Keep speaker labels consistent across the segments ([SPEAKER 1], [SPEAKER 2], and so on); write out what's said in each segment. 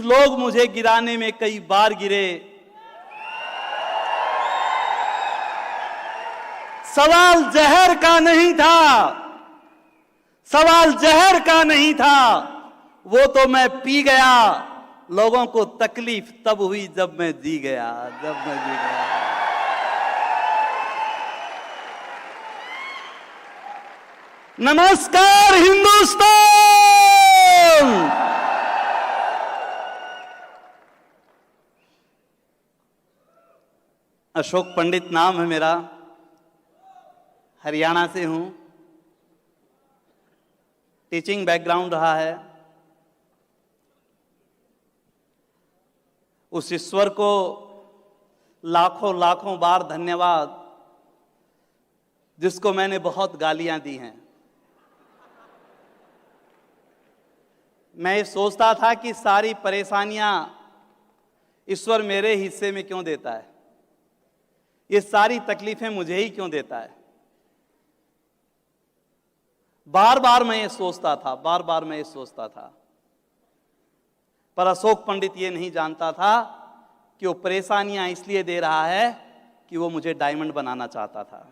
[SPEAKER 1] कुछ लोग मुझे गिराने में कई बार गिरे। सवाल जहर का नहीं था, सवाल जहर का नहीं था, वो तो मैं पी गया। लोगों को तकलीफ तब हुई जब मैं जी गया, जब मैं जी गया। नमस्कार हिंदुस्तान। अशोक पंडित नाम है मेरा, हरियाणा से हूं। टीचिंग बैकग्राउंड रहा है। उस ईश्वर को लाखों लाखों बार धन्यवाद जिसको मैंने बहुत गालियां दी हैं। मैं ये सोचता था कि सारी परेशानियां ईश्वर मेरे हिस्से में क्यों देता है, ये सारी तकलीफें मुझे ही क्यों देता है। बार बार मैं ये सोचता था, बार बार मैं ये सोचता था। पर अशोक पंडित ये नहीं जानता था कि वो परेशानियां इसलिए दे रहा है कि वो मुझे डायमंड बनाना चाहता था।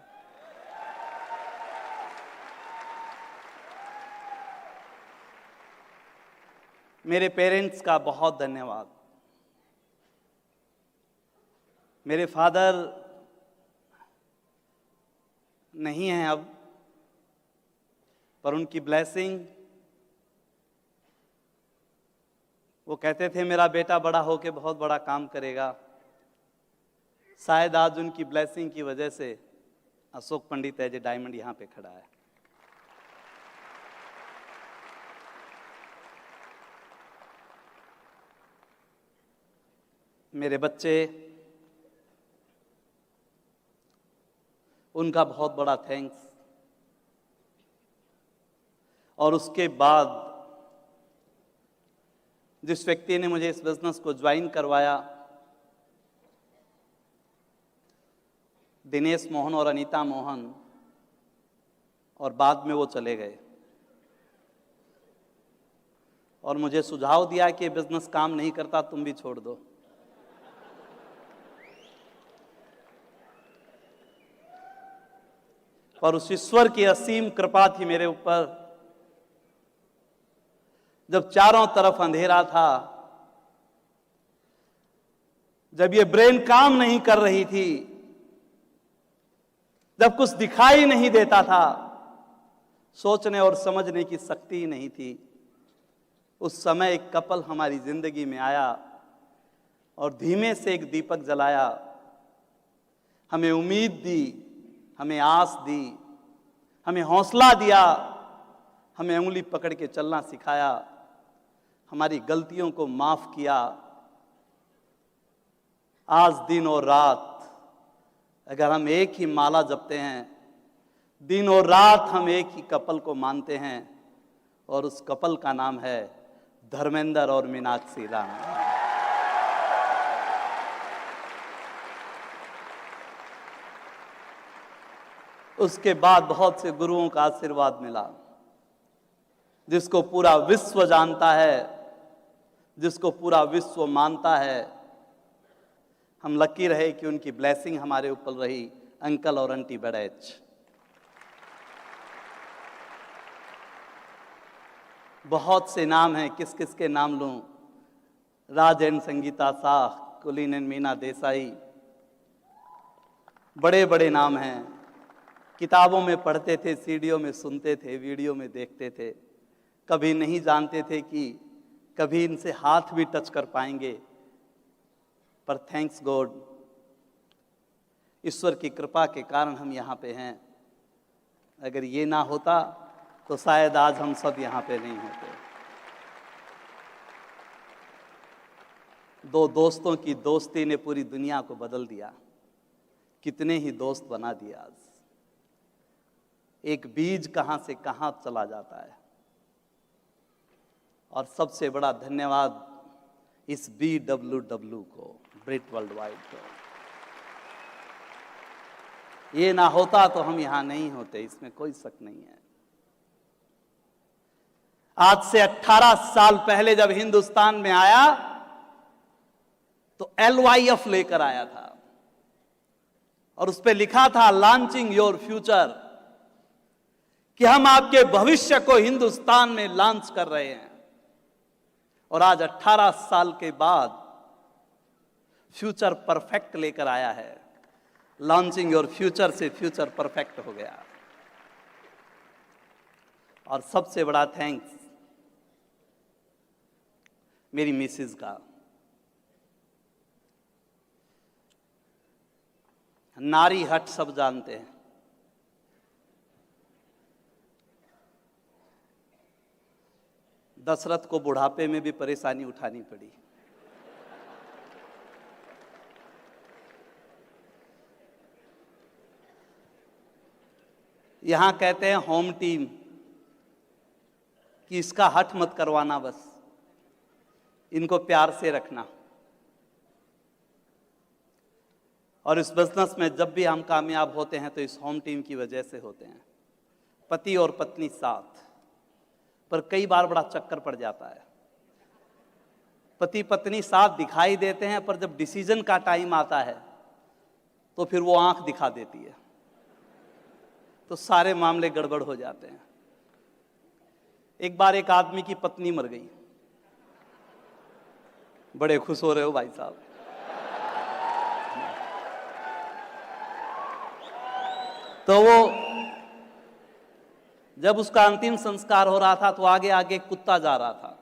[SPEAKER 1] मेरे पेरेंट्स का बहुत धन्यवाद। मेरे फादर नहीं हैं अब, पर उनकी ब्लेसिंग, वो कहते थे मेरा बेटा बड़ा होके बहुत बड़ा काम करेगा। शायद आज उनकी ब्लेसिंग की वजह से Ashok Pandit as a diamond यहां पे खड़ा है। मेरे बच्चे, उनका बहुत बड़ा थैंक्स। और उसके बाद जिस व्यक्ति ने मुझे इस बिजनेस को ज्वाइन करवाया, दिनेश मोहन और अनीता मोहन, और बाद में वो चले गए और मुझे सुझाव दिया कि बिजनेस काम नहीं करता, तुम भी छोड़ दो। पर उस ईश्वर की असीम कृपा थी मेरे ऊपर। जब चारों तरफ अंधेरा था, जब ये ब्रेन काम नहीं कर रही थी, जब कुछ दिखाई नहीं देता था, सोचने और समझने की शक्ति ही नहीं थी, उस समय एक कपल हमारी जिंदगी में आया और धीमे से एक दीपक जलाया। हमें उम्मीद दी, हमें आस दी, हमें हौसला दिया, हमें उंगली पकड़ के चलना सिखाया, हमारी गलतियों को माफ किया। आज दिन और रात अगर हम एक ही माला जपते हैं, दिन और रात हम एक ही कपल को मानते हैं, और उस कपल का नाम है धर्मेंद्र और मीनाक्षी राम। उसके बाद बहुत से गुरुओं का आशीर्वाद मिला, जिसको पूरा विश्व जानता है, जिसको पूरा विश्व मानता है। हम लकी रहे कि उनकी ब्लेसिंग हमारे ऊपर रही। अंकल और आंटी बड़ैच, बहुत से नाम हैं, किस किस के नाम लूं? राज एंड संगीता शाह, कुलीन एंड मीना देसाई, बड़े बड़े नाम हैं। किताबों में पढ़ते थे, सीडीओ में सुनते थे, वीडियो में देखते थे, कभी नहीं जानते थे कि कभी इनसे हाथ भी टच कर पाएंगे। पर थैंक्स गॉड, ईश्वर की कृपा के कारण हम यहाँ पे हैं। अगर ये ना होता तो शायद आज हम सब यहाँ पे नहीं होते। दो दोस्तों की दोस्ती ने पूरी दुनिया को बदल दिया। कितने ही दोस्त बना दिए आज। एक बीज कहां से कहां चला जाता है। और सबसे बड़ा धन्यवाद इस BWW को, ब्रिट वर्ल्ड वाइड को। ये ना होता तो हम यहां नहीं होते, इसमें कोई शक नहीं है। आज से 18 साल पहले जब हिंदुस्तान में आया तो LYF लेकर आया था और उस पर लिखा था लॉन्चिंग योर फ्यूचर, कि हम आपके भविष्य को हिंदुस्तान में लॉन्च कर रहे हैं। और आज 18 साल के बाद फ्यूचर परफेक्ट लेकर आया है। लॉन्चिंग योर फ्यूचर से फ्यूचर परफेक्ट हो गया। और सबसे बड़ा थैंक्स मेरी मिसेज का। नारी हट सब जानते हैं, दशरथ को बुढ़ापे में भी परेशानी उठानी पड़ी। यहां कहते हैं होम टीम कि इसका हट मत करवाना, बस इनको प्यार से रखना। और इस बिजनेस में जब भी हम कामयाब होते हैं तो इस होम टीम की वजह से होते हैं। पति और पत्नी साथ, पर कई बार बड़ा चक्कर पड़ जाता है। पति पत्नी साथ दिखाई देते हैं, पर जब डिसीजन का टाइम आता है तो फिर वो आंख दिखा देती है, तो सारे मामले गड़बड़ हो जाते हैं। एक बार एक आदमी की पत्नी मर गई। बड़े खुश हो रहे हो भाई साहब। तो वो जब उसका अंतिम संस्कार हो रहा था तो आगे आगे एक कुत्ता जा रहा था,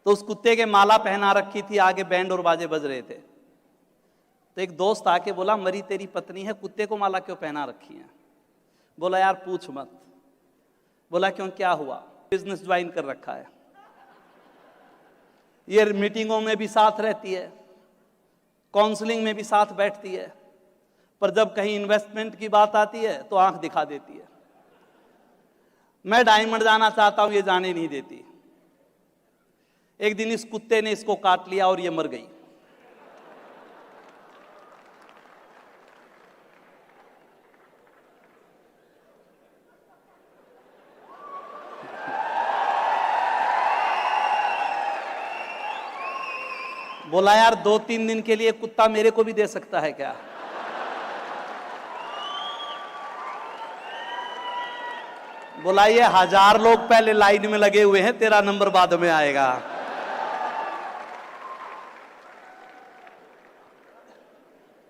[SPEAKER 1] तो उस कुत्ते के माला पहना रखी थी, आगे बैंड और बाजे बज रहे थे। तो एक दोस्त आके बोला, मरी तेरी पत्नी है, कुत्ते को माला क्यों पहना रखी है? बोला यार पूछ मत। बोला क्यों, क्या हुआ? बिजनेस ज्वाइन कर रखा है, ये मीटिंगों में भी साथ रहती है, काउंसलिंग में भी साथ बैठती है, पर जब कहीं इन्वेस्टमेंट की बात आती है तो आंख दिखा देती है। मैं डायमंड जाना चाहता हूं, ये जाने नहीं देती। एक दिन इस कुत्ते ने इसको काट लिया और ये मर गई। बोला यार 2-3 दिन के लिए कुत्ता मेरे को भी दे सकता है क्या? बोला ये 1000 लोग पहले लाइन में लगे हुए हैं, तेरा नंबर बाद में आएगा।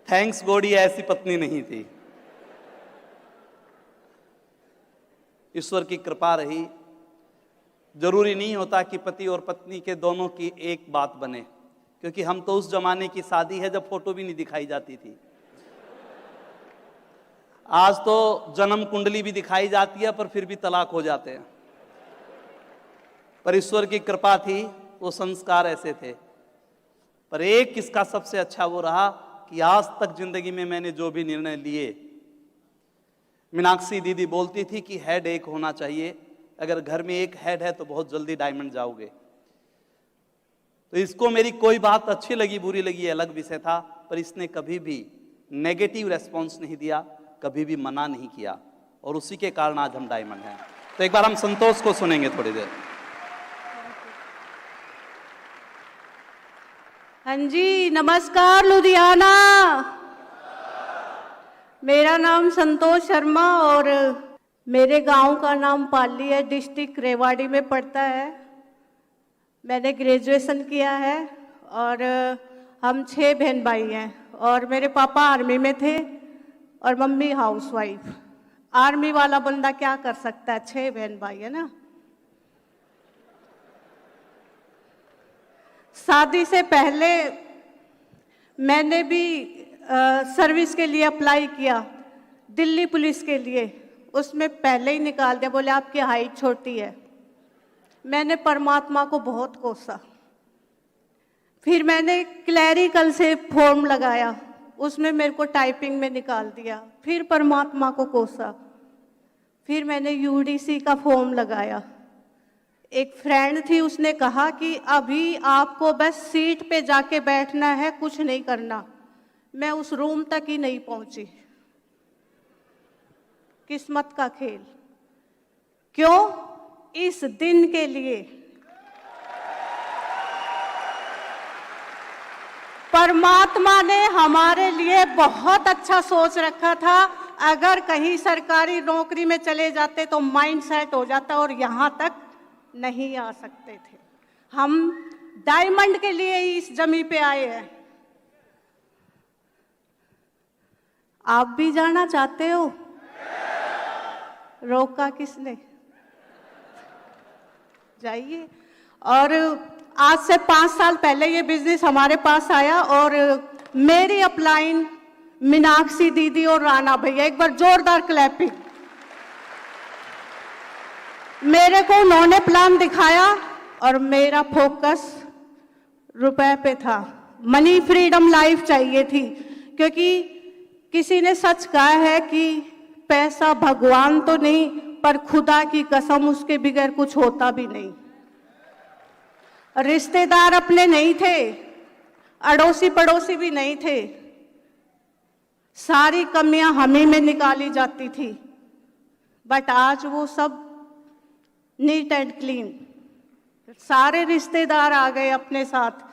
[SPEAKER 1] थैंक्स गॉड ये ऐसी पत्नी नहीं थी, ईश्वर की कृपा रही। जरूरी नहीं होता कि पति और पत्नी के दोनों की एक बात बने, क्योंकि हम तो उस जमाने की शादी है जब फोटो भी नहीं दिखाई जाती थी। आज तो जन्म कुंडली भी दिखाई जाती है, पर फिर भी तलाक हो जाते हैं। पर ईश्वर की कृपा थी, वो संस्कार ऐसे थे। पर एक किसका सबसे अच्छा वो रहा कि आज तक जिंदगी में मैंने जो भी निर्णय लिए, मीनाक्षी दीदी बोलती थी कि हेड एक होना चाहिए, अगर घर में एक हेड है तो बहुत जल्दी डायमंड जाओगे। तो इसको मेरी कोई बात अच्छी लगी बुरी लगी अलग विषय था, पर इसने कभी भी नेगेटिव रेस्पॉन्स नहीं दिया, कभी भी मना नहीं किया, और उसी के कारण आज हम डायमंड हैं। तो एक बार हम संतोष को सुनेंगे थोड़ी देर।
[SPEAKER 2] हाँ जी, नमस्कार लुधियाना। मेरा नाम संतोष शर्मा और मेरे गांव का नाम पाली है, डिस्ट्रिक्ट रेवाड़ी में पड़ता है। मैंने ग्रेजुएशन किया है और हम 6 बहन भाई हैं, और मेरे पापा आर्मी में थे और मम्मी हाउसवाइफ। आर्मी वाला बंदा क्या कर सकता है, 6 बहन भाई है ना। शादी से पहले मैंने भी सर्विस के लिए अप्लाई किया, दिल्ली पुलिस के लिए। उसमें पहले ही निकाल दिया, बोले आपकी हाइट छोटी है। मैंने परमात्मा को बहुत कोसा। फिर मैंने क्लैरिकल से फॉर्म लगाया, उसमें मेरे को टाइपिंग में निकाल दिया। फिर परमात्मा को कोसा। फिर मैंने यूडीसी का फॉर्म लगाया। एक फ्रेंड थी, उसने कहा कि अभी आपको बस सीट पे जाके बैठना है, कुछ नहीं करना। मैं उस रूम तक ही नहीं पहुंची। किस्मत का खेल। क्यों? इस दिन के लिए। परमात्मा ने हमारे लिए बहुत अच्छा सोच रखा था। अगर कहीं सरकारी नौकरी में चले जाते तो माइंड सेट हो जाता और यहाँ तक नहीं आ सकते थे। हम डायमंड के लिए ही इस जमी पे आए हैं। आप भी जाना चाहते हो? रोका किसने? जाइए। और आज से 5 साल पहले ये बिजनेस हमारे पास आया और मेरी अपलाइन मीनाक्षी दीदी और राणा भैया, एक बार जोरदार क्लैपिंग। मेरे को उन्होंने प्लान दिखाया और मेरा फोकस रुपए पे था। मनी फ्रीडम लाइफ चाहिए थी, क्योंकि किसी ने सच कहा है कि पैसा भगवान तो नहीं, पर खुदा की कसम उसके बगैर कुछ होता भी नहीं। रिश्तेदार अपने नहीं थे, अड़ोसी पड़ोसी भी नहीं थे, सारी कमियां हमें में निकाली जाती थी। बट आज वो सब नीट एंड क्लीन, सारे रिश्तेदार आ गए अपने साथ।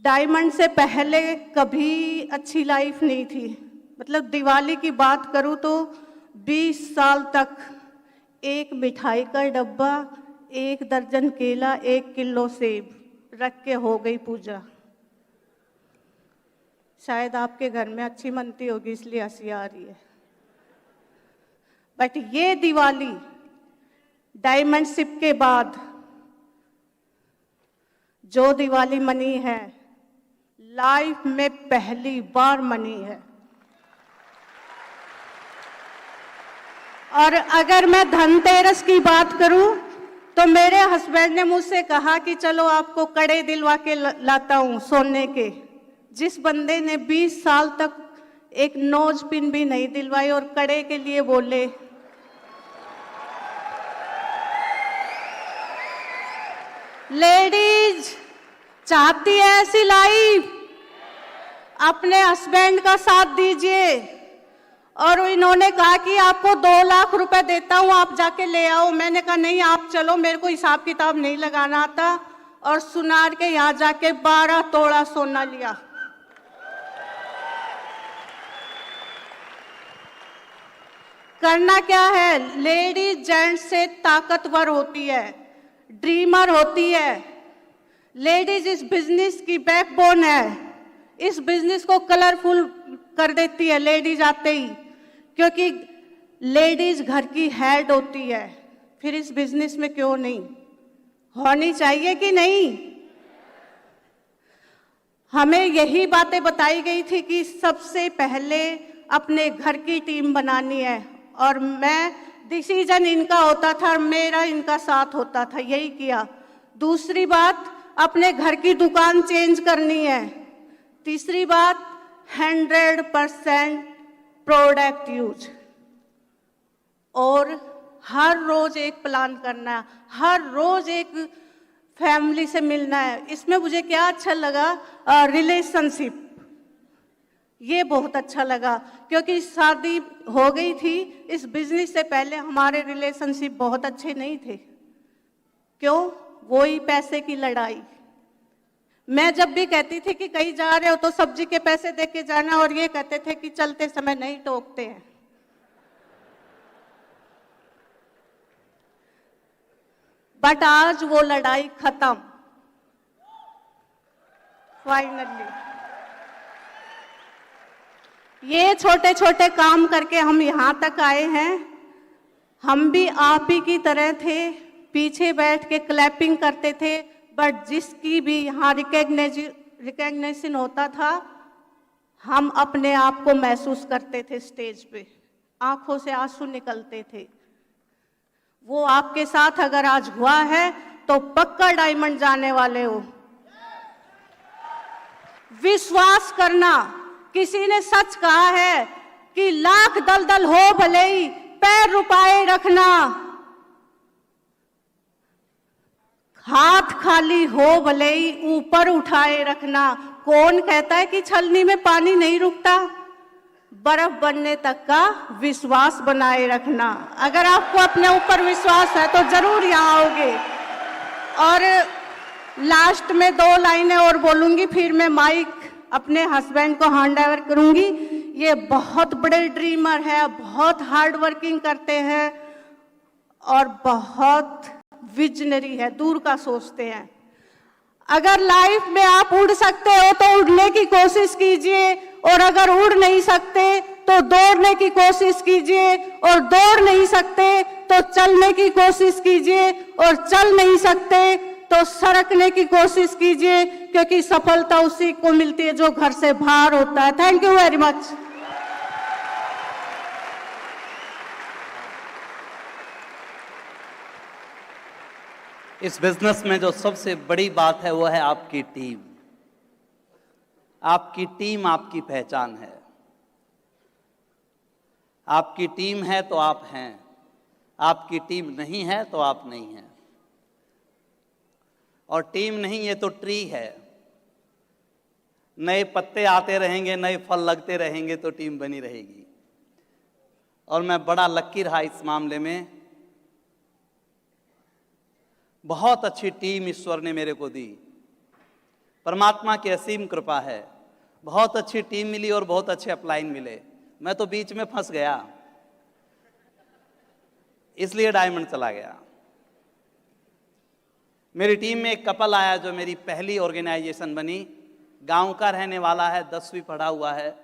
[SPEAKER 2] डायमंड से पहले कभी अच्छी लाइफ नहीं थी। मतलब दिवाली की बात करूं तो 20 साल तक एक मिठाई का डब्बा, 1 दर्जन केला, 1 किलो सेब रख के हो गई पूजा। शायद आपके घर में अच्छी मनती होगी इसलिए हंसी आ रही है। बट ये दिवाली डायमंड शिप के बाद जो दिवाली मनी है, लाइफ में पहली बार मनी है। और अगर मैं धनतेरस की बात करूं तो मेरे हस्बैंड ने मुझसे कहा कि चलो आपको कड़े दिलवा के लाता हूं सोने के। जिस बंदे ने 20 साल तक एक नोज पिन भी नहीं दिलवाई और कड़े के लिए बोले, लेडीज चाहती है ऐसी लाइफ, अपने हस्बैंड का साथ दीजिए। और इन्होंने कहा कि आपको 2 लाख रुपए देता हूं, आप जाके ले आओ। मैंने कहा नहीं, आप चलो, मेरे को हिसाब किताब नहीं लगाना आता। और सुनार के यहाँ जाके 12 तोला सोना लिया। करना क्या है, लेडीज जेंट्स से ताकतवर होती है, ड्रीमर होती है। लेडीज इस बिजनेस की बैकबोन है, इस बिजनेस को कलरफुल कर देती है लेडीज आते ही, क्योंकि लेडीज घर की हेड होती है। फिर इस बिजनेस में क्यों नहीं होनी चाहिए कि नहीं? हमें यही बातें बताई गई थी कि सबसे पहले अपने घर की टीम बनानी है, और मैं डिसीजन इनका होता था, मेरा इनका साथ होता था, यही किया। दूसरी बात, अपने घर की दुकान चेंज करनी है। तीसरी बात, 100% प्रोडक्ट यूज। और हर रोज एक प्लान करना है, हर रोज एक फैमिली से मिलना है। इसमें मुझे क्या अच्छा लगा, रिलेशनशिप, ये बहुत अच्छा लगा, क्योंकि शादी हो गई थी। इस बिजनेस से पहले हमारे रिलेशनशिप बहुत अच्छे नहीं थे। क्यों? वही पैसे की लड़ाई। मैं जब भी कहती थी कि कहीं जा रहे हो तो सब्जी के पैसे दे के जाना, और ये कहते थे कि चलते समय नहीं टोकते हैं। बट आज वो लड़ाई खत्म, फाइनली। ये छोटे छोटे काम करके हम यहाँ तक आए हैं। हम भी आप ही की तरह थे, पीछे बैठ के क्लैपिंग करते थे। बट जिसकी भी यहाँ रिकग्निशन होता था, हम अपने आप को महसूस करते थे स्टेज पे, आंखों से आंसू निकलते थे। वो आपके साथ अगर आज हुआ है तो पक्का डायमंड जाने वाले हो। विश्वास करना, किसी ने सच कहा है कि लाख दलदल हो भले ही पैर रुपाए रखना, हाथ खाली हो भले ही ऊपर उठाए रखना। कौन कहता है कि छलनी में पानी नहीं रुकता? बर्फ बनने तक का विश्वास बनाए रखना। अगर आपको अपने ऊपर विश्वास है तो जरूर यहाँ आओगे। और लास्ट में 2 लाइनें और बोलूंगी, फिर मैं माइक अपने हस्बैंड को हैंड ओवर करूंगी। ये बहुत बड़े ड्रीमर है, बहुत हार्ड वर्किंग करते हैं और बहुत विजनरी है, दूर का सोचते हैं। अगर लाइफ में आप उड़ सकते हो तो उड़ने की कोशिश कीजिए, और अगर उड़ नहीं सकते तो दौड़ने की कोशिश कीजिए, और दौड़ नहीं सकते तो चलने की कोशिश कीजिए, और चल नहीं सकते तो सरकने की कोशिश कीजिए, क्योंकि सफलता उसी को मिलती है जो घर से बाहर होता है। Thank you very much.
[SPEAKER 1] इस बिजनेस में जो सबसे बड़ी बात है वो है आपकी टीम। आपकी टीम आपकी पहचान है। आपकी टीम है तो आप हैं, आपकी टीम नहीं है तो आप नहीं हैं। और टीम नहीं, ये तो ट्री है। नए पत्ते आते रहेंगे, नए फल लगते रहेंगे तो टीम बनी रहेगी। और मैं बड़ा लक्की रहा इस मामले में। बहुत अच्छी टीम ईश्वर ने मेरे को दी, परमात्मा की असीम कृपा है। बहुत अच्छी टीम मिली और बहुत अच्छे अपलाइन मिले। मैं तो बीच में फंस गया, इसलिए डायमंड चला गया। मेरी टीम में एक कपल आया जो मेरी पहली ऑर्गेनाइजेशन बनी। गांव का रहने वाला है, 10वीं पढ़ा हुआ है।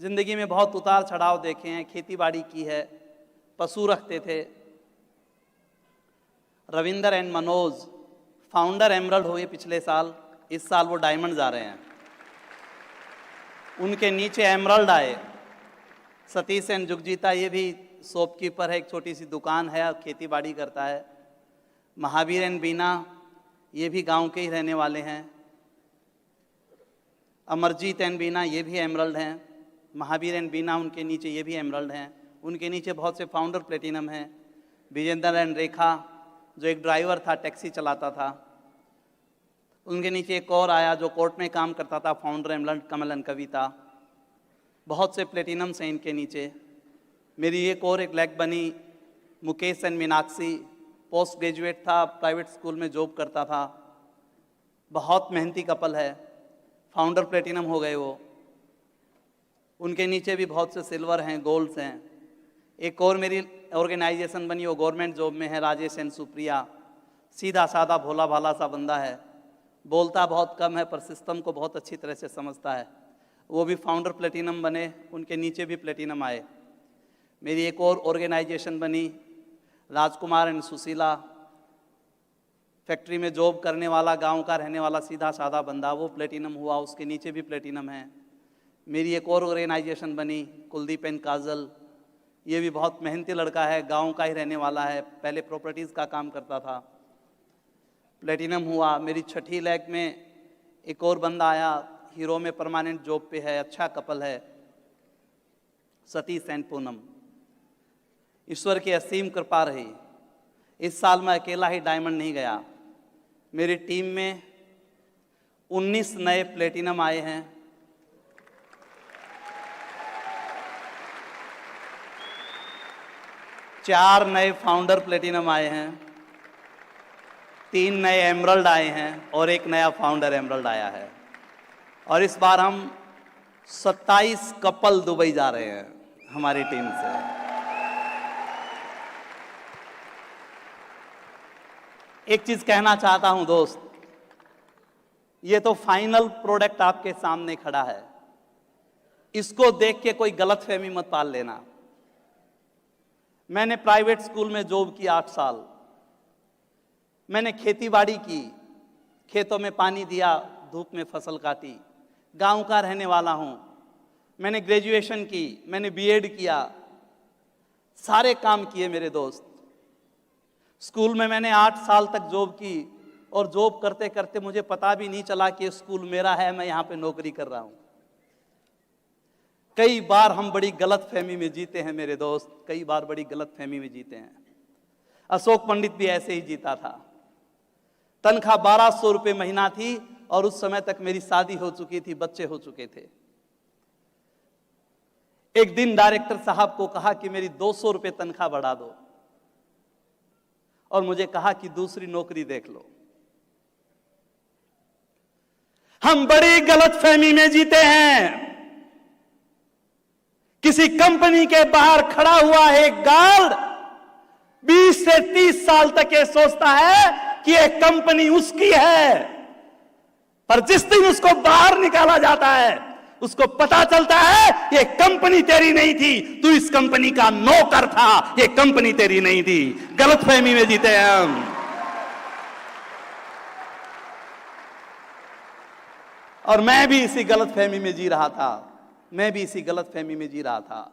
[SPEAKER 1] जिंदगी में बहुत उतार चढ़ाव देखे हैं, खेती बाड़ी की है, पशु रखते थे। Ravinder and Manoj founder emerald हुए पिछले साल, इस साल वो डायमंड जा रहे हैं। उनके नीचे एमरल्ड आए सतीश एंड जुगजीता, ये भी शॉपकीपर है, एक छोटी सी दुकान है, खेती बाड़ी करता है। महावीर एंड बीना, ये भी गांव के ही रहने वाले हैं। अमरजीत एंड बीना, ये भी एमरल्ड हैं। महावीर एंड बीना, उनके नीचे ये भी एमरल्ड हैं। उनके नीचे बहुत से फाउंडर प्लेटिनम हैं। विजेंद्र एंड रेखा, जो एक ड्राइवर था, टैक्सी चलाता था। उनके नीचे एक और आया जो कोर्ट में काम करता था, फाउंडर एमरल्ड, कमल एंड कविता। बहुत से प्लेटिनम्स हैं इनके नीचे। मेरी एक और एक लेग बनी Mukesh and Meenakshi, post graduate था, प्राइवेट स्कूल में जॉब करता था। बहुत मेहनती कपल है, फाउंडर प्लेटिनम हो गए वो। उनके नीचे भी बहुत से सिल्वर हैं, गोल्ड्स हैं। एक और मेरी ऑर्गेनाइजेशन बनी, वो गवर्नमेंट जॉब में है, राजेश एंड सुप्रिया। सीधा साधा भोला भाला सा बंदा है, बोलता बहुत कम है पर सिस्टम को बहुत अच्छी तरह से समझता है। वो भी फाउंडर प्लेटिनम बने, उनके नीचे भी प्लेटिनम आए। मेरी एक और ऑर्गेनाइजेशन बनी, राजकुमार एंड सुशीला, फैक्ट्री में जॉब करने वाला, गांव का रहने वाला, सीधा साधा बंदा, वो प्लेटिनम हुआ, उसके नीचे भी प्लेटिनम है। मेरी एक और ऑर्गेनाइजेशन बनी, कुलदीप एंड काजल, ये भी बहुत मेहनती लड़का है, गांव का ही रहने वाला है, पहले प्रॉपर्टीज़ का काम करता था, प्लेटिनम हुआ। मेरी छठी लैग में एक और बंदा आया, हीरो में परमानेंट जॉब पे है, अच्छा कपल है, सतीश एंड पूनम। ईश्वर की असीम कृपा रही। इस साल मैं अकेला ही डायमंड नहीं गया, मेरी टीम में 19 नए प्लेटिनम आए हैं। चार नए फाउंडर प्लेटिनम आए हैं, 3 नए एमरल्ड आए हैं और एक नया फाउंडर एमरल्ड आया है। और इस बार हम 27 कपल दुबई जा रहे हैं हमारी टीम से। एक चीज कहना चाहता हूं दोस्त, ये तो फाइनल प्रोडक्ट आपके सामने खड़ा है, इसको देख के कोई गलतफहमी मत पाल लेना। मैंने प्राइवेट स्कूल में जॉब की 8 साल, मैंने खेती बाड़ी की, खेतों में पानी दिया, धूप में फसल काटी, गांव का रहने वाला हूं। मैंने ग्रेजुएशन की, मैंने बीएड किया, सारे काम किए मेरे दोस्त। स्कूल में मैंने 8 साल तक जॉब की और जॉब करते करते मुझे पता भी नहीं चला कि स्कूल मेरा है, मैं यहाँ पे नौकरी कर रहा हूँ। कई बार हम बड़ी गलतफहमी में जीते हैं मेरे दोस्त, कई बार बड़ी गलतफहमी में जीते हैं। अशोक पंडित भी ऐसे ही जीता था। तनख्वाह 1200 रुपये महीना थी और उस समय तक मेरी शादी हो चुकी थी, बच्चे हो चुके थे। एक दिन डायरेक्टर साहब को कहा कि मेरी 200 रुपये तनख्वाह बढ़ा दो और मुझे कहा कि दूसरी नौकरी देख लो। हम बड़ी गलतफहमी में जीते हैं। किसी कंपनी के बाहर खड़ा हुआ है एक गार्ड, 20 से 30 साल तक ये सोचता है कि ये कंपनी उसकी है, पर जिस दिन उसको बाहर निकाला जाता है उसको पता चलता है ये कंपनी तेरी नहीं थी, तू इस कंपनी का नौकर था, ये कंपनी तेरी नहीं थी। गलतफहमी में जीते हैं हम। और मैं भी इसी गलतफहमी में जी रहा था, मैं भी इसी गलतफहमी में जी रहा था।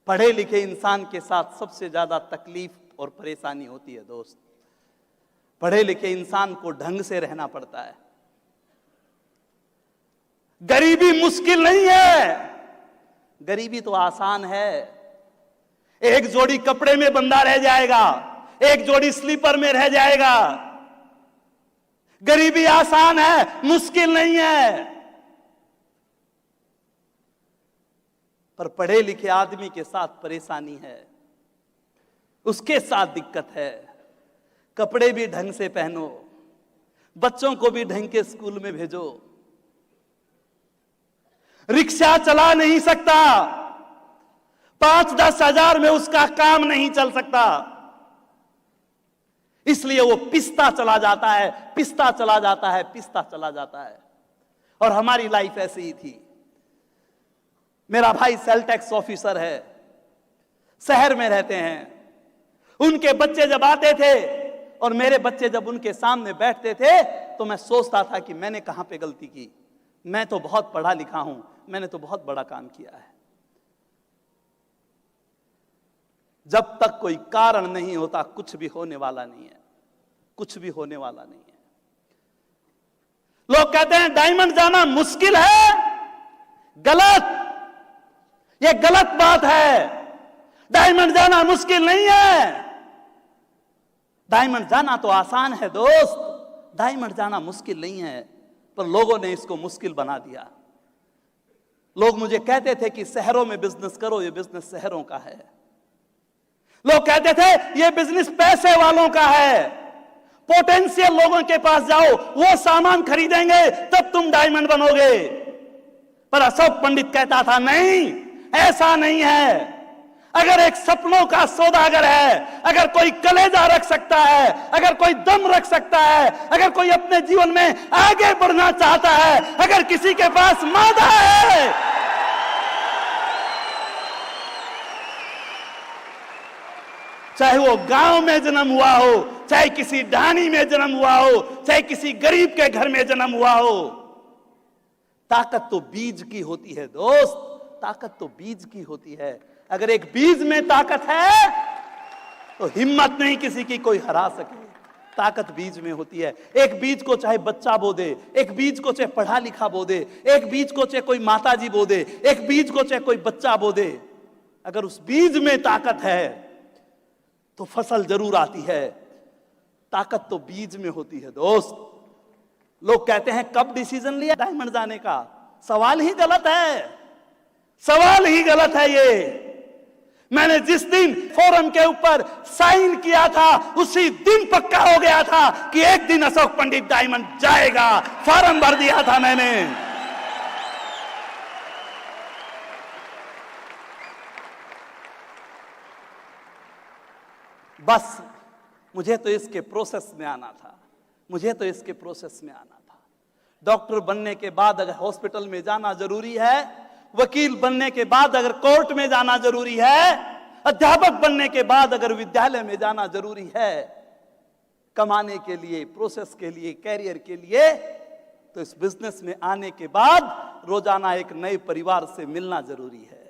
[SPEAKER 1] पढ़े लिखे इंसान के साथ सबसे ज्यादा तकलीफ और परेशानी होती है दोस्त। पढ़े लिखे इंसान को ढंग से रहना पड़ता है। गरीबी मुश्किल नहीं है, गरीबी तो आसान है। एक जोड़ी कपड़े में बंधा रह जाएगा, एक जोड़ी स्लीपर में रह जाएगा। गरीबी आसान है, मुश्किल नहीं है। पर पढ़े लिखे आदमी के साथ परेशानी है, उसके साथ दिक्कत है। कपड़े भी ढंग से पहनो, बच्चों को भी ढंग के स्कूल में भेजो। रिक्शा चला नहीं सकता, 5-10 हजार में उसका काम नहीं चल सकता, इसलिए वो पिसता चला जाता है, पिसता चला जाता है, पिसता चला जाता है। और हमारी लाइफ ऐसी ही थी। मेरा भाई सेल टैक्स ऑफिसर है, शहर में रहते हैं। उनके बच्चे जब आते थे और मेरे बच्चे जब उनके सामने बैठते थे तो मैं सोचता था कि मैंने कहां पे गलती की। मैं तो बहुत पढ़ा लिखा हूं, मैंने तो बहुत बड़ा काम किया है। जब तक कोई कारण नहीं होता कुछ भी होने वाला नहीं है, कुछ भी होने वाला नहीं है। लोग कहते हैं डायमंड जाना मुश्किल है, गलत। यह गलत बात है। डायमंड जाना मुश्किल नहीं है, डायमंड जाना तो आसान है दोस्त। डायमंड जाना मुश्किल नहीं है, पर लोगों ने इसको मुश्किल बना दिया। लोग मुझे कहते थे कि शहरों में बिजनेस करो, ये बिजनेस शहरों का है। लोग कहते थे ये बिजनेस पैसे वालों का है, पोटेंशियल लोगों के पास जाओ, वो सामान खरीदेंगे तब तुम डायमंड बनोगे। पर अशोक पंडित कहता था नहीं, ऐसा नहीं है। अगर एक सपनों का सौदागर है, अगर कोई कलेजा रख सकता है, अगर कोई दम रख सकता है, अगर कोई अपने जीवन में आगे बढ़ना चाहता है, अगर किसी के पास मादा है, चाहे वो गांव में जन्म हुआ हो, चाहे किसी ढाणी में जन्म हुआ हो, चाहे किसी गरीब के घर में जन्म हुआ हो, ताकत तो बीज की होती है दोस्त, ताकत तो बीज की होती है। अगर एक बीज में ताकत है तो हिम्मत नहीं किसी की कोई हरा सके। ताकत बीज में होती है। एक बीज को चाहे बच्चा बो दे, एक बीज को चाहे पढ़ा लिखा बो दे, एक बीज को चाहे कोई माताजी बो दे, एक बीज को चाहे कोई बच्चा बो दे, अगर उस बीज में ताकत है तो फसल जरूर आती है। ताकत तो बीज में होती है दोस्त। लोग कहते हैं कब डिसीजन लिया डायमंड जाने का, सवाल ही गलत है, सवाल ही गलत है। ये मैंने जिस दिन फोरम के ऊपर साइन किया था उसी दिन पक्का हो गया था कि एक दिन अशोक पंडित डायमंड जाएगा। फॉर्म भर दिया था मैंने। बस मुझे तो इसके प्रोसेस में आना था, मुझे तो इसके प्रोसेस में आना था। डॉक्टर बनने के बाद अगर हॉस्पिटल में जाना जरूरी है, वकील बनने के बाद अगर कोर्ट में जाना जरूरी है, अध्यापक बनने के बाद अगर विद्यालय में जाना जरूरी है, कमाने के लिए, प्रोसेस के लिए, कैरियर के लिए, तो इस बिजनेस में आने के बाद रोजाना एक नए परिवार से मिलना जरूरी है।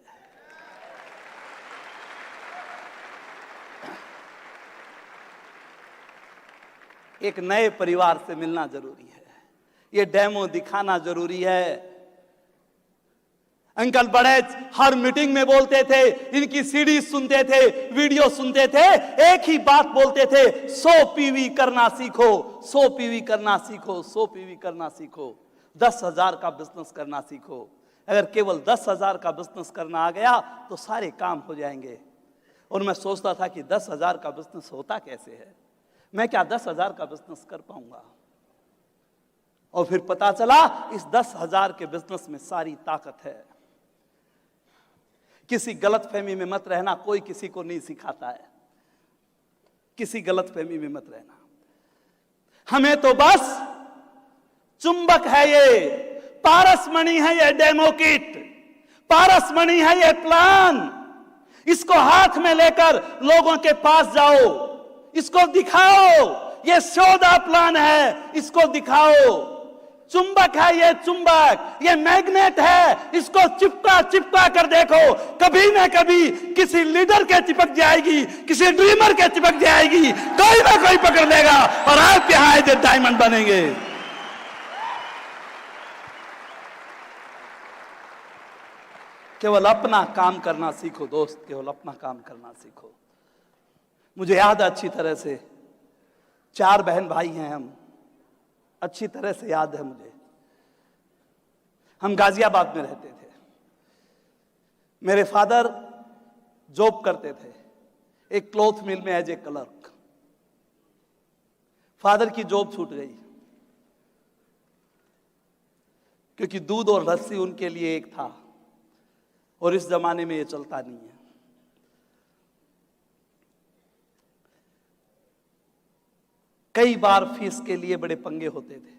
[SPEAKER 1] एक नए परिवार से मिलना जरूरी है। ये डेमो दिखाना जरूरी है। अंकल बड़े हर मीटिंग में बोलते थे, इनकी सीडी सुनते थे, वीडियो सुनते थे, एक ही बात बोलते थे, 100 पीवी करना सीखो, 100 पीवी करना सीखो, 100 पीवी करना सीखो, 10,000 का बिजनेस करना सीखो। अगर केवल 10,000 का बिजनेस करना आ गया तो सारे काम हो जाएंगे। और मैं सोचता था कि 10,000 का बिजनेस होता कैसे है, मैं क्या 10,000 का बिजनेस कर पाऊंगा। और फिर पता चला इस 10,000 के बिजनेस में सारी ताकत है। किसी गलतफहमी में मत रहना, कोई किसी को नहीं सिखाता है, किसी गलतफहमी में मत रहना। हमें तो बस चुंबक है ये, पारसमणि है ये डेमो किट, पारसमणि है ये प्लान। इसको हाथ में लेकर लोगों के पास जाओ, इसको दिखाओ, ये सौदा प्लान है, इसको दिखाओ। चुंबक है ये चुंबक, ये मैग्नेट है, इसको चिपका चिपका कर देखो, कभी ना कभी किसी लीडर के चिपक जाएगी, किसी ड्रीमर के चिपक जाएगी, कोई ना कोई पकड़ लेगा और आपके हाथ डायमंड बनेंगे। केवल अपना काम करना सीखो दोस्त, केवल अपना काम करना सीखो। मुझे याद है अच्छी तरह से, 4 बहन भाई हैं हम, अच्छी तरह से याद है मुझे। हम गाजियाबाद में रहते थे। मेरे फादर जॉब करते थे एक क्लॉथ मिल में एज ए क्लर्क। फादर की जॉब छूट गई क्योंकि दूध और लस्सी उनके लिए एक था, और इस जमाने में ये चलता नहीं है। कई बार फीस के लिए बड़े पंगे होते थे।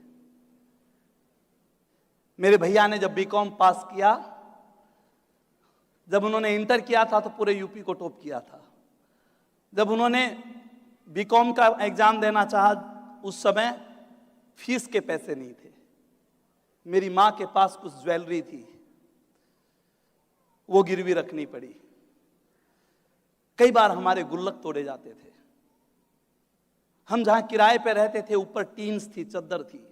[SPEAKER 1] मेरे भैया ने जब बीकॉम पास किया, जब उन्होंने इंटर किया था तो पूरे यूपी को टॉप किया था। जब उन्होंने बीकॉम का एग्जाम देना चाहा, उस समय फीस के पैसे नहीं थे। मेरी मां के पास कुछ ज्वेलरी थी, वो गिरवी रखनी पड़ी। कई बार हमारे गुल्लक तोड़े जाते थे। हम जहां किराए पे रहते थे ऊपर टीन्स थी, चद्दर थी।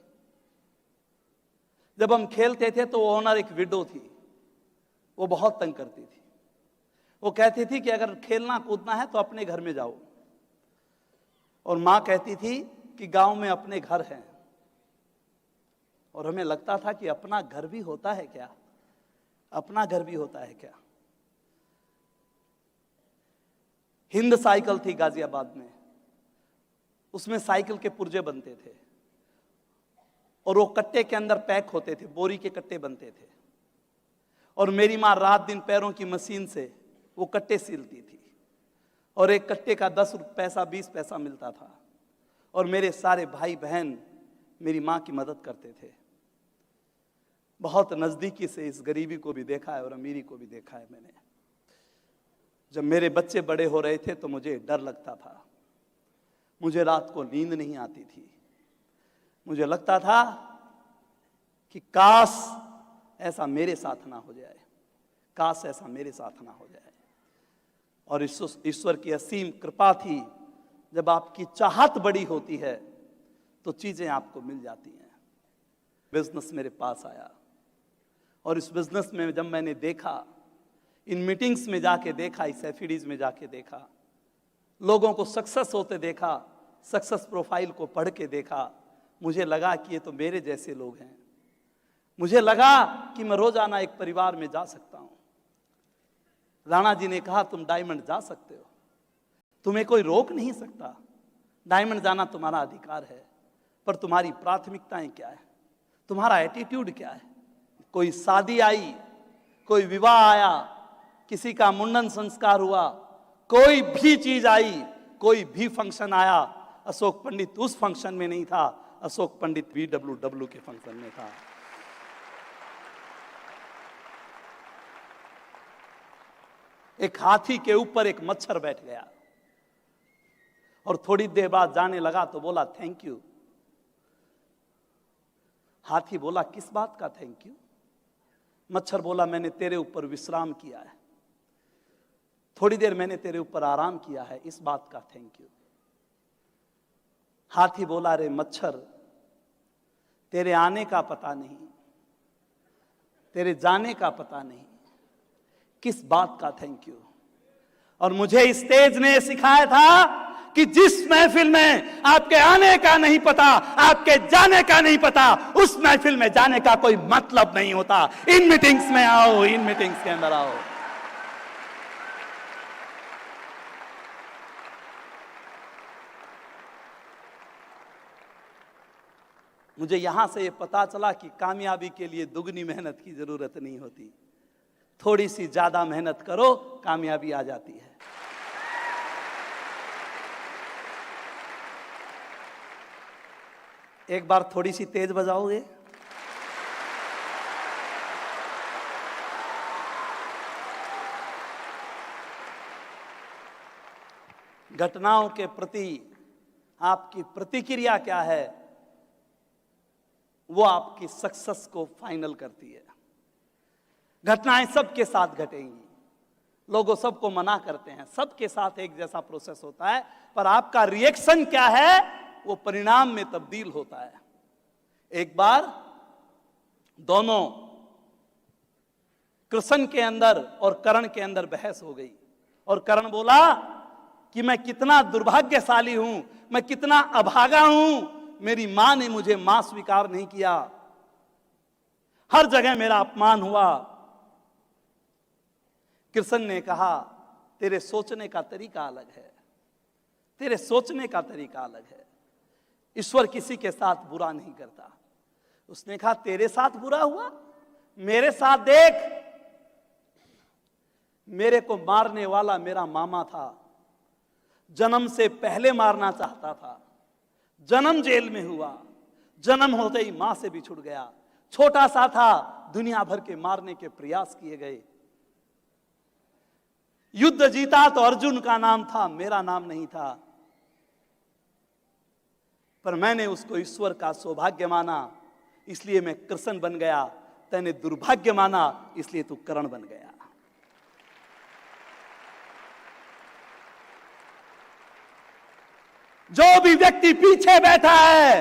[SPEAKER 1] जब हम खेलते थे तो ओनर एक विडो थी, वो बहुत तंग करती थी। वो कहती थी कि अगर खेलना कूदना है तो अपने घर में जाओ, और मां कहती थी कि गांव में अपने घर हैं। और हमें लगता था कि अपना घर भी होता है क्या, अपना घर भी होता है क्या। हिंद साइकिल थी गाजियाबाद में, उसमें साइकिल के पुर्जे बनते थे और वो कट्टे के अंदर पैक होते थे, बोरी के कट्टे बनते थे। और मेरी मां रात दिन पैरों की मशीन से वो कट्टे सीलती थी, और एक कट्टे का 10 पैसा 20 पैसा मिलता था। और मेरे सारे भाई बहन मेरी मां की मदद करते थे। बहुत नजदीकी से इस गरीबी को भी देखा है और अमीरी को भी देखा है मैंने। जब मेरे बच्चे बड़े हो रहे थे तो मुझे डर लगता था, मुझे रात को नींद नहीं आती थी। मुझे लगता था कि काश ऐसा मेरे साथ ना हो जाए, काश ऐसा मेरे साथ ना हो जाए। और ईश्वर की असीम कृपा थी, जब आपकी चाहत बड़ी होती है तो चीजें आपको मिल जाती हैं। बिजनेस मेरे पास आया, और इस बिजनेस में जब मैंने देखा, इन मीटिंग्स में जाके देखा, इस एफिडीज में जाके देखा, लोगों को सक्सेस होते देखा, सक्सेस प्रोफाइल को पढ़ के देखा, मुझे लगा कि ये तो मेरे जैसे लोग हैं। मुझे लगा कि मैं रोजाना एक परिवार में जा सकता हूं। राणा जी ने कहा तुम डायमंड जा सकते हो, तुम्हें कोई रोक नहीं सकता, डायमंड जाना तुम्हारा अधिकार है, पर तुम्हारी प्राथमिकताएं क्या है, तुम्हारा एटीट्यूड क्या है। कोई शादी आई, कोई विवाह आया, किसी का मुंडन संस्कार हुआ, कोई भी चीज आई, कोई भी फंक्शन आया, अशोक पंडित उस फंक्शन में नहीं था, अशोक पंडित VWW के फंक्शन में था। एक हाथी के ऊपर एक मच्छर बैठ गया, और थोड़ी देर बाद जाने लगा तो बोला थैंक यू। हाथी बोला किस बात का थैंक यू। मच्छर बोला मैंने तेरे ऊपर विश्राम किया है, थोड़ी देर मैंने तेरे ऊपर आराम किया है, इस बात का थैंक यू। हाथी बोला रे मच्छर, तेरे आने का पता नहीं, तेरे जाने का पता नहीं, किस बात का थैंक यू। और मुझे इस तेज ने सिखाया था कि जिस महफिल में आपके आने का नहीं पता, आपके जाने का नहीं पता, उस महफिल में जाने का कोई मतलब नहीं होता। इन मीटिंग्स में आओ, इन मीटिंग्स के अंदर आओ। मुझे यहां से ये पता चला कि कामयाबी के लिए दुगनी मेहनत की जरूरत नहीं होती, थोड़ी सी ज्यादा मेहनत करो, कामयाबी आ जाती है। एक बार थोड़ी सी तेज बजाओगे? घटनाओं के प्रति आपकी प्रतिक्रिया क्या है, वो आपकी सक्सेस को फाइनल करती है। घटनाएं सबके साथ घटेंगी, लोगों सबको मना करते हैं, सबके साथ एक जैसा प्रोसेस होता है, पर आपका रिएक्शन क्या है वो परिणाम में तब्दील होता है। एक बार दोनों कृष्ण के अंदर और कर्ण के अंदर बहस हो गई, और कर्ण बोला कि मैं कितना दुर्भाग्यशाली हूं, मैं कितना अभागा हूं, मेरी मां ने मुझे मां स्वीकार नहीं किया, हर जगह मेरा अपमान हुआ। कृष्ण ने कहा तेरे सोचने का तरीका अलग है, तेरे सोचने का तरीका अलग है, ईश्वर किसी के साथ बुरा नहीं करता। उसने कहा तेरे साथ बुरा हुआ, मेरे साथ देख, मेरे को मारने वाला मेरा मामा था, जन्म से पहले मारना चाहता था, जन्म जेल में हुआ, जन्म होते ही मां से बिछुड़ गया, छोटा सा था, दुनिया भर के मारने के प्रयास किए गए, युद्ध जीता तो अर्जुन का नाम था, मेरा नाम नहीं था, पर मैंने उसको ईश्वर का सौभाग्य माना, इसलिए मैं कृष्ण बन गया, तैने दुर्भाग्य माना इसलिए तू कर्ण बन गया। जो भी व्यक्ति पीछे बैठा है,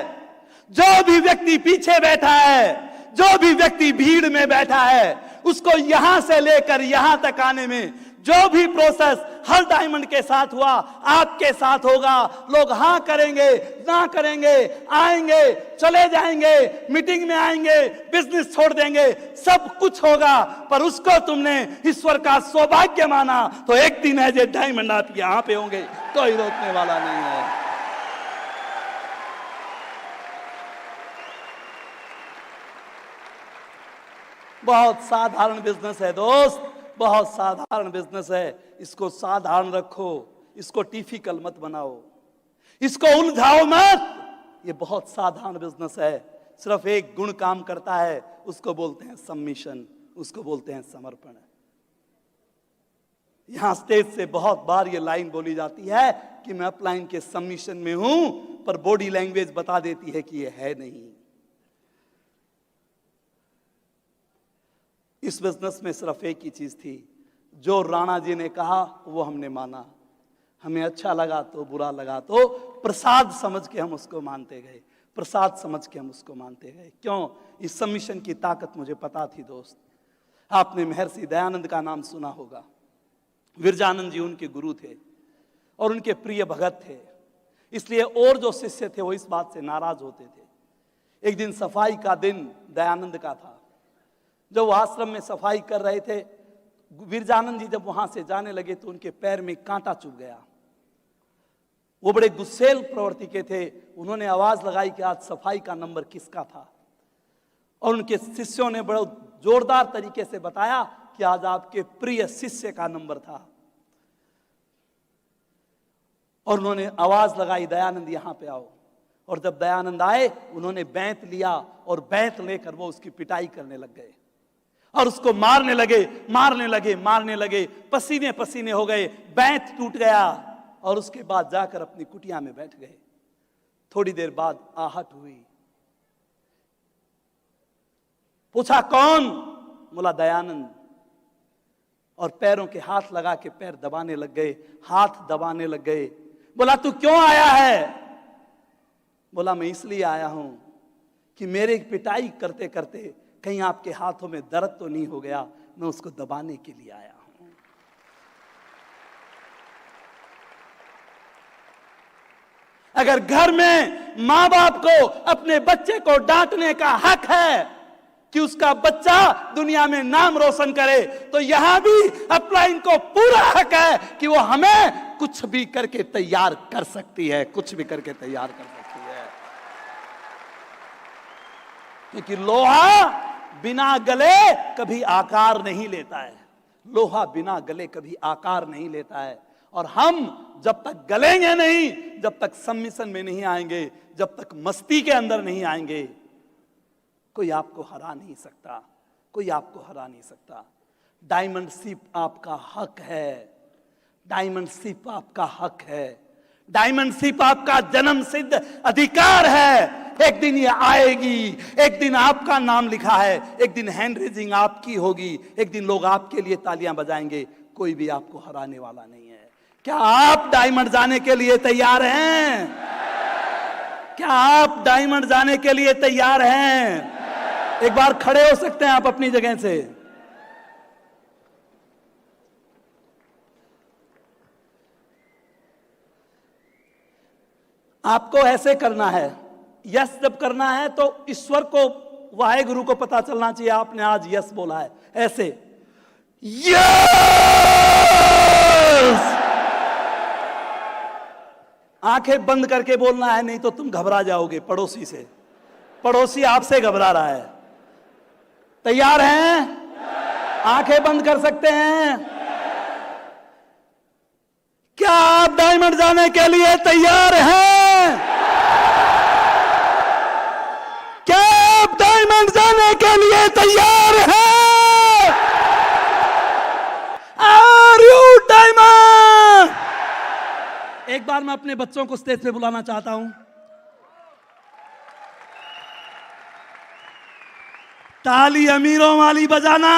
[SPEAKER 1] जो भी व्यक्ति पीछे बैठा है, जो भी व्यक्ति भीड़ में बैठा है, उसको यहां से लेकर यहां तक आने में जो भी प्रोसेस हर डायमंड के साथ हुआ, आपके साथ होगा। लोग हां करेंगे, ना करेंगे, आएंगे, चले जाएंगे, मीटिंग में आएंगे, बिजनेस छोड़ देंगे, सब कुछ होगा, पर उसको तुमने ईश्वर का सौभाग्य माना तो एक दिन ऐसे डायमंड आप यहां पे होंगे, कोई रोकने वाला नहीं है। बहुत साधारण बिजनेस है दोस्त, बहुत साधारण बिजनेस है, इसको साधारण रखो, इसको टिपिकल मत बनाओ, इसको उलझाओ मत। ये बहुत साधारण बिजनेस है, सिर्फ एक गुण काम करता है, उसको बोलते हैं सबमिशन, उसको बोलते हैं समर्पण। यहां स्टेज से बहुत बार ये लाइन बोली जाती है कि मैं अपलाइन के सबमिशन में हूं, पर बॉडी लैंग्वेज बता देती है कि ये है नहीं। इस बिजनेस में सिर्फ एक ही चीज थी, जो राणा जी ने कहा वो हमने माना, हमें अच्छा लगा तो बुरा लगा तो प्रसाद समझ के हम उसको मानते गए, प्रसाद समझ के हम उसको मानते गए। क्यों? इस सबमिशन की ताकत मुझे पता थी दोस्त। आपने महर्षि दयानंद का नाम सुना होगा, विरजानंद जी उनके गुरु थे और उनके प्रिय भगत थे, इसलिए और जो शिष्य थे वो इस बात से नाराज होते थे। एक दिन सफाई का दिन दयानंद का था, जब वो आश्रम में सफाई कर रहे थे, विरजानंद जी जब वहां से जाने लगे तो उनके पैर में कांटा चुभ गया। वो बड़े गुस्सेल प्रवृत्ति के थे, उन्होंने आवाज लगाई कि आज सफाई का नंबर किसका था, और उनके शिष्यों ने बड़े जोरदार तरीके से बताया कि आज आपके प्रिय शिष्य का नंबर था। और उन्होंने आवाज लगाई दयानंद यहां पे आओ, और जब दयानंद आए उन्होंने बैंत लिया और बैंत लेकर वो उसकी पिटाई करने लग गए और उसको मारने लगे, मारने लगे, मारने लगे, पसीने पसीने हो गए, बैंत टूट गया और उसके बाद जाकर अपनी कुटिया में बैठ गए। थोड़ी देर बाद आहट हुई, पूछा कौन? बोला दयानंद, और पैरों के हाथ लगा के पैर दबाने लग गए, हाथ दबाने लग गए। बोला तू क्यों आया है? बोला मैं इसलिए आया हूं कि मेरे पिटाई करते करते कहीं आपके हाथों में दर्द तो नहीं हो गया, मैं उसको दबाने के लिए आया हूं। अगर घर में मां बाप को अपने बच्चे को डांटने का हक है कि उसका बच्चा दुनिया में नाम रोशन करे, तो यहां भी अपलाइन को पूरा हक है कि वो हमें कुछ भी करके तैयार कर सकती है, कुछ भी करके तैयार कर सकती है। क्योंकि लोहा बिना गले कभी आकार नहीं लेता है। लोहा बिना गले कभी आकार नहीं लेता है। और हम जब तक गलेंगे नहीं, जब तक सम्मिशन में नहीं आएंगे, जब तक मस्ती के अंदर नहीं आएंगे, कोई आपको हरा नहीं सकता, कोई आपको हरा नहीं सकता। डायमंडशिप आपका हक है, डायमंडशिप आपका हक है, डायमंडशिप आपका जन्म सिद्ध अधिकार है। एक दिन ये आएगी, एक दिन आपका नाम लिखा है, एक दिन हैंड रेजिंग आपकी होगी, एक दिन लोग आपके लिए तालियां बजाएंगे। कोई भी आपको हराने वाला नहीं है। क्या आप डायमंड जाने के लिए तैयार हैं? क्या आप डायमंड जाने के लिए तैयार हैं? एक बार खड़े हो सकते हैं आप अपनी जगह से? आपको ऐसे करना है। यस जब करना है तो ईश्वर को, वाहे गुरु को पता चलना चाहिए आपने आज यस बोला है। ऐसे यस, आंखें बंद करके बोलना है, नहीं तो तुम घबरा जाओगे पड़ोसी से। पड़ोसी आपसे घबरा रहा है। तैयार हैं? आंखें बंद कर सकते हैं? क्या आप डायमंड जाने के लिए तैयार हैं? क्या आप डायमंड जाने के लिए तैयार हैं? Are you diamond? एक बार मैं अपने बच्चों को स्टेज पे बुलाना चाहता हूं। ताली अमीरों वाली बजाना।